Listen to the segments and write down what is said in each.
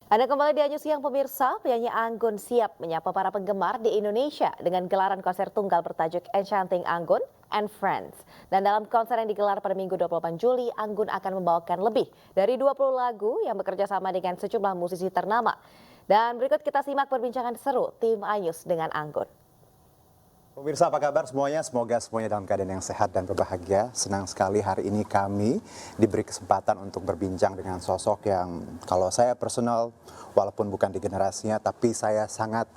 Anda kembali di Anju Siang pemirsa, penyanyi Anggun siap menyapa para penggemar di Indonesia dengan gelaran konser tunggal bertajuk Enchanting Anggun and Friends. Dan dalam konser yang digelar pada Minggu 28 Juli, Anggun akan membawakan lebih dari 20 lagu yang bekerja sama dengan sejumlah musisi ternama. Dan berikut kita simak perbincangan seru tim Anyus dengan Anggun. Pemirsa apa kabar semuanya? Semoga semuanya dalam keadaan yang sehat dan berbahagia. Senang sekali hari ini kami diberi kesempatan untuk berbincang dengan sosok yang kalau saya personal, walaupun bukan di generasinya, tapi saya sangat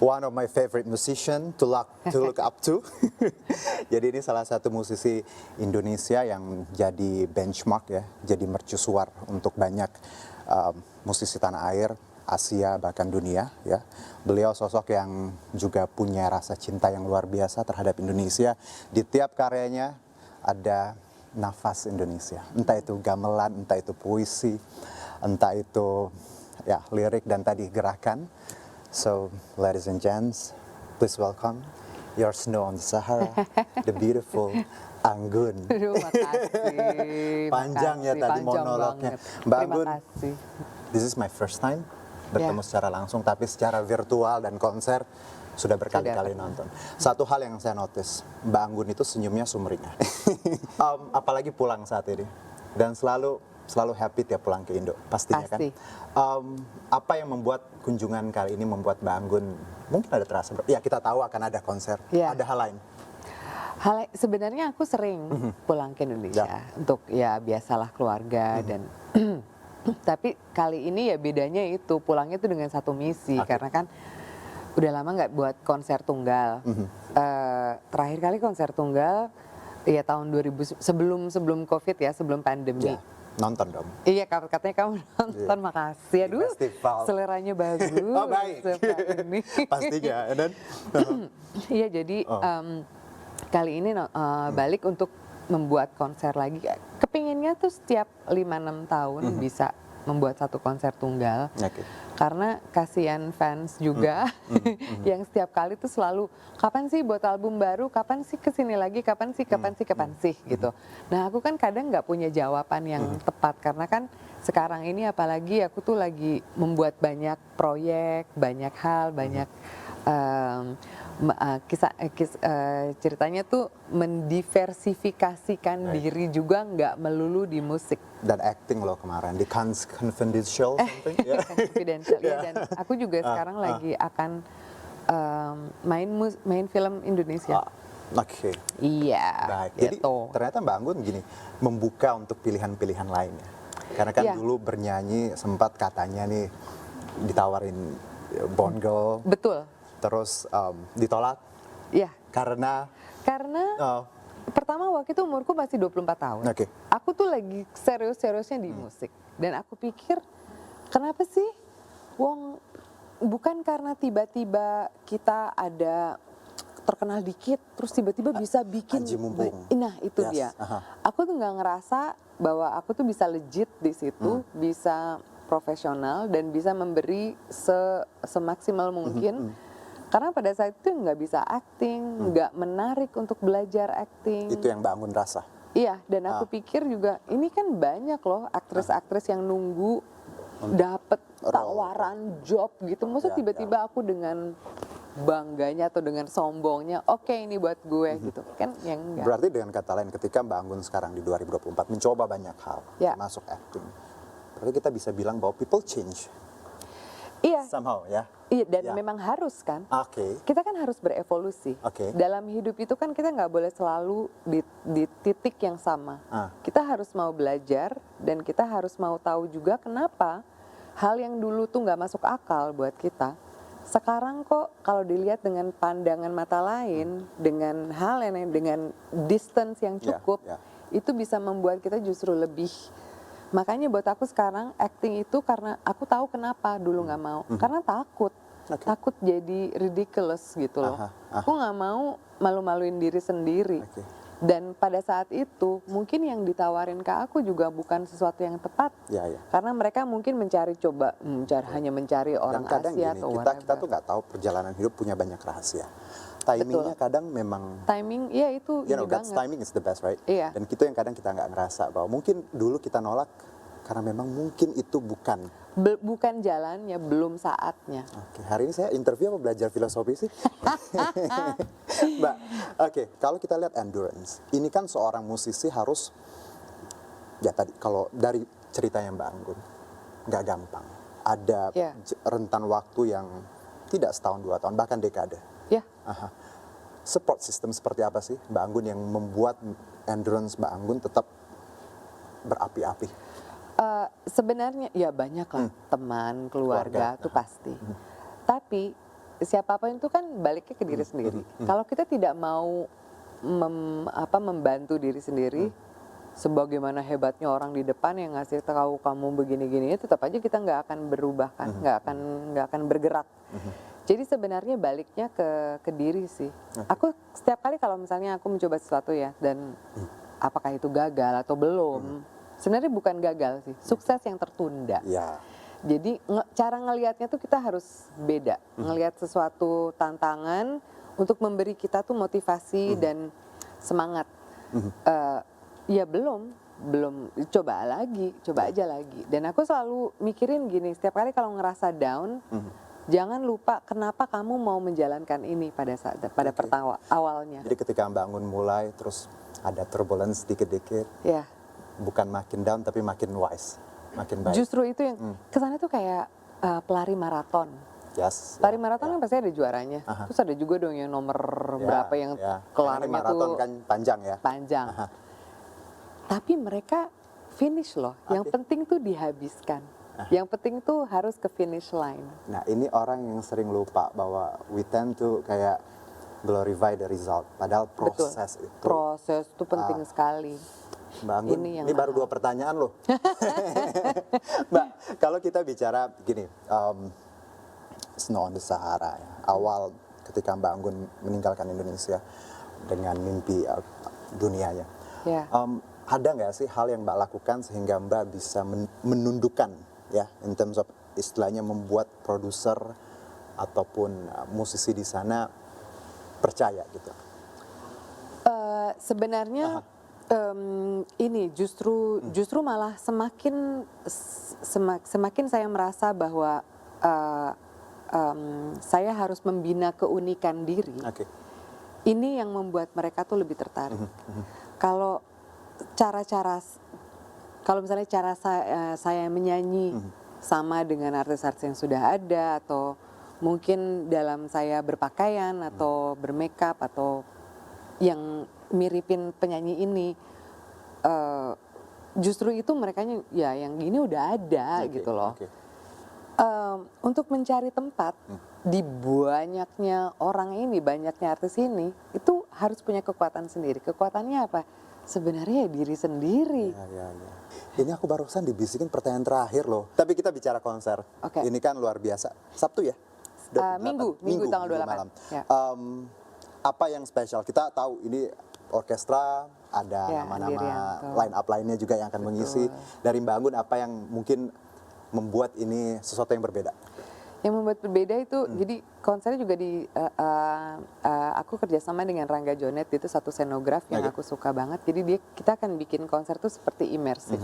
one of my favorite musician to look up to. Jadi ini salah satu musisi Indonesia yang jadi benchmark ya, jadi mercusuar untuk banyak musisi tanah air, Asia bahkan dunia ya. Beliau sosok yang juga punya rasa cinta yang luar biasa terhadap Indonesia. Di tiap karyanya ada nafas Indonesia. Entah itu gamelan, entah itu puisi, entah itu ya lirik dan tadi gerakan. So, ladies and gents, please welcome your snow on the Sahara, the beautiful Anggun. Terima kasih. Panjang ya tadi monolognya. Mbak Anggun, kasih. this is my first time bertemu secara langsung, tapi secara virtual dan konser sudah berkali-kali nonton. Satu hal yang saya notice, Mbak Anggun itu senyumnya sumringah. Apalagi pulang saat ini. Dan selalu happy tiap pulang ke Indo, pastinya Pasti. kan. Apa yang membuat kunjungan kali ini membuat Mbak Anggun mungkin ada terasa, ya kita tahu akan ada konser, ada hal lain. Sebenarnya aku sering pulang ke Indonesia untuk ya biasalah keluarga dan tapi kali ini ya bedanya itu pulangnya itu dengan satu misi karena kan udah lama nggak buat konser tunggal. Terakhir kali konser tunggal ya tahun 2000 sebelum COVID ya, sebelum pandemi. Nonton dong. Iya, katanya kamu nonton, makasih. Aduh, seleranya bagus. Oh baik. Ini. Pastinya. Dan iya, jadi kali ini balik untuk membuat konser lagi. Kepinginnya tuh setiap 5-6 tahun bisa membuat satu konser tunggal. Karena kasihan fans juga yang setiap kali tuh selalu kapan sih buat album baru, kapan sih kesini lagi, kapan sih gitu. Nah aku kan kadang nggak punya jawaban yang tepat karena kan sekarang ini apalagi aku tuh lagi membuat banyak proyek, banyak hal, banyak ceritanya tuh mendiversifikasikan diri juga, nggak melulu di musik. Dan acting loh kemarin di Cannes Confidential something. Confidential ya. Dan aku juga sekarang lagi akan main film Indonesia. Oke. Iya. Baik. Gitu. Jadi ternyata Mbak Anggun gini membuka untuk pilihan-pilihan lainnya. Karena kan dulu bernyanyi sempat katanya nih ditawarin Bond Girl. Betul. Terus ditolak. Iya. Karena pertama waktu itu umurku masih 24 tahun. Aku tuh lagi serius-seriusnya di musik. Dan aku pikir, kenapa sih? Wong, bukan karena tiba-tiba kita ada terkenal dikit, terus tiba-tiba bisa bikin. Nah, itu dia. Aku tuh nggak ngerasa bahwa aku tuh bisa legit di situ, bisa profesional dan bisa memberi semaksimal mungkin. Karena pada saat itu nggak bisa acting, nggak menarik untuk belajar acting. Itu yang Mbak Anggun rasa? Iya, dan aku pikir juga ini kan banyak loh aktris-aktris yang nunggu dapet tawaran job gitu. Maksudnya tiba-tiba aku dengan bangganya atau dengan sombongnya, oke, ini buat gue gitu. Kan yang enggak. Berarti dengan kata lain ketika Mbak Anggun sekarang di 2024 mencoba banyak hal, masuk acting. Berarti kita bisa bilang bahwa people change. Iya. Somehow ya. Iya, dan memang harus kan. Kita kan harus berevolusi. Dalam hidup itu kan kita nggak boleh selalu di titik yang sama. Kita harus mau belajar dan kita harus mau tahu juga kenapa hal yang dulu tuh nggak masuk akal buat kita. Sekarang kok kalau dilihat dengan pandangan mata lain, dengan hal yang dengan distance yang cukup, itu bisa membuat kita justru lebih. Makanya buat aku sekarang acting itu karena aku tahu kenapa dulu nggak mau. Karena takut jadi ridiculous gitu loh. Aku nggak mau malu-maluin diri sendiri. Dan pada saat itu mungkin yang ditawarin ke aku juga bukan sesuatu yang tepat. Karena mereka mungkin hanya mencari orang Asia atau whatever. Kita tuh nggak tahu perjalanan hidup punya banyak rahasia. Timingnya kadang memang itu God's timing is the best, right? Iya. Dan itu yang kadang kita nggak ngerasa bahwa mungkin dulu kita nolak karena memang mungkin itu bukan bukan jalannya, belum saatnya. Oke, hari ini saya interview apa belajar filosofi sih? Mbak, oke, kalau kita lihat endurance, ini kan seorang musisi harus, ya tadi kalau dari ceritanya Mbak Anggun, nggak gampang. Ada rentan waktu yang tidak setahun, 2 tahun, bahkan dekade. Ya. Aha. Support system seperti apa sih Mbak Anggun yang membuat endurance Mbak Anggun tetap berapi-api? Sebenarnya ya banyak lah, teman, keluarga itu pasti. Tapi siapapun itu kan baliknya ke diri sendiri. Kalau kita tidak mau membantu diri sendiri, sebagaimana hebatnya orang di depan yang ngasih tahu kamu begini-gini, tetap aja kita nggak akan berubah kan, nggak akan bergerak. Jadi sebenarnya baliknya ke diri sih. Aku setiap kali kalau misalnya aku mencoba sesuatu ya, dan apakah itu gagal atau belum, sebenarnya bukan gagal sih, sukses yang tertunda. Ya. Jadi cara ngelihatnya tuh kita harus beda, ngelihat sesuatu tantangan untuk memberi kita tuh motivasi dan semangat. Ya belum coba aja lagi. Dan aku selalu mikirin gini, setiap kali kalau ngerasa down, jangan lupa kenapa kamu mau menjalankan ini pada awalnya. Jadi ketika Mbak Anggun mulai terus ada turbulence dikit-dikit. Ya. Bukan makin down tapi makin wise, makin baik. Justru itu yang kesana tuh kayak pelari maraton. Yes. Pelari maraton kan pasti ada juaranya. Terus ada juga dong yang nomor berapa yang kelarnya maraton tuh kan panjang ya. Panjang. Tapi mereka finish loh. Yang penting tuh dihabiskan. Yang penting tuh harus ke finish line. Nah ini orang yang sering lupa bahwa we tend to kayak glorify the result. Padahal proses itu. Proses itu penting sekali. Mbak Anggun, ini baru 2 pertanyaan loh. Mbak, kalau kita bicara gini, Snow on the Sahara, ya, awal ketika Mbak Anggun meninggalkan Indonesia dengan mimpi dunianya, ada nggak sih hal yang Mbak lakukan sehingga Mbak bisa menundukkan, ya, in terms of istilahnya membuat produser ataupun musisi di sana percaya gitu? Sebenarnya ini justru malah semakin saya merasa bahwa saya harus membina keunikan diri. Ini yang membuat mereka tuh lebih tertarik. Kalau misalnya cara saya menyanyi sama dengan artis-artis yang sudah ada, atau mungkin dalam saya berpakaian atau bermakeup atau yang miripin penyanyi ini, justru itu mereka ya yang gini udah ada gitu loh. Untuk mencari tempat di banyaknya orang ini, banyaknya artis ini, itu harus punya kekuatan sendiri. Kekuatannya apa? Sebenarnya diri sendiri. Ya. Ini aku barusan dibisikin pertanyaan terakhir loh. Tapi kita bicara konser. Ini kan luar biasa. Sabtu ya? Minggu tanggal 28 malam. Ya. Apa yang spesial? Kita tahu ini orkestra, ada nama-nama line up lainnya juga yang akan mengisi. Dari Mbak Anggun, apa yang mungkin membuat ini sesuatu yang berbeda? Yang membuat berbeda itu, jadi konsernya juga aku kerjasama dengan Rangga Jonet, itu satu scenograph yang aku suka banget. Jadi kita akan bikin konser tuh seperti imersif.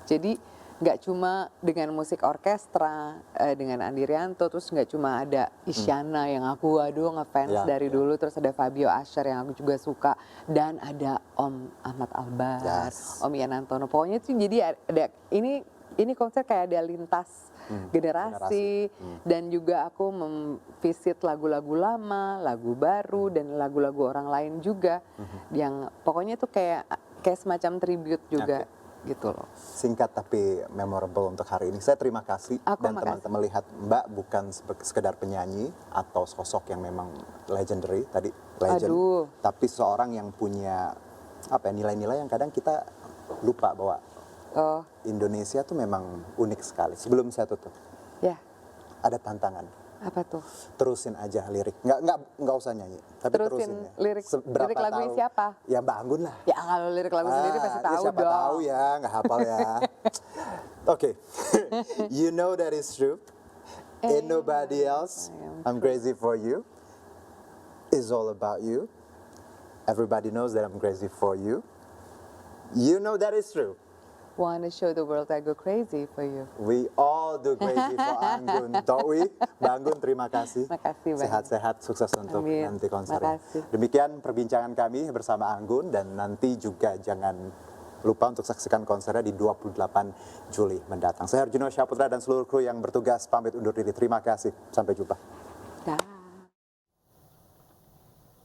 Jadi nggak cuma dengan musik orkestra, dengan Andi Rianto, terus nggak cuma ada Isyana yang aku ngefans dari dulu, terus ada Fabio Asher yang aku juga suka, dan ada Om Ahmad Albar, Om Ian Antono. Pokoknya tuh jadi ada ini konser kayak ada lintas generasi. Dan juga aku memvisit lagu-lagu lama, lagu baru, dan lagu-lagu orang lain juga, yang pokoknya tuh kayak semacam tribute juga. Gitu loh. Singkat tapi memorable untuk hari ini. Saya terima kasih dan teman-teman lihat Mbak bukan sekedar penyanyi atau sosok yang memang legendary tadi, legend, tapi seorang yang punya nilai-nilai yang kadang kita lupa bahwa Indonesia tuh memang unik sekali. Sebelum saya tutup, ada tantangan. Apa tuh? Terusin aja lirik. Nggak usah nyanyi, tapi terusin ya. lirik lagunya siapa? Ya Mbak Anggun lah. Ya kalau lirik lagu sendiri pasti tahu siapa dong. tahu ya, nggak hafal ya. Oke. You know that is true. Ain't nobody else. I'm crazy for you. It's all about you. Everybody knows that I'm crazy for you. You know that is true. wanna show the world I go crazy for you. We all do crazy for Anggun, don't we? Mbak Anggun, terima kasih. Makasih banyak. Sehat-sehat, sukses untuk Amin. nanti konsernya. Makasih. Demikian perbincangan kami bersama Anggun, dan nanti juga jangan lupa untuk saksikan konsernya di 28 Juli mendatang. Saya Arjuno Syaputra dan seluruh kru yang bertugas pamit undur diri. Terima kasih. Sampai jumpa. Dah.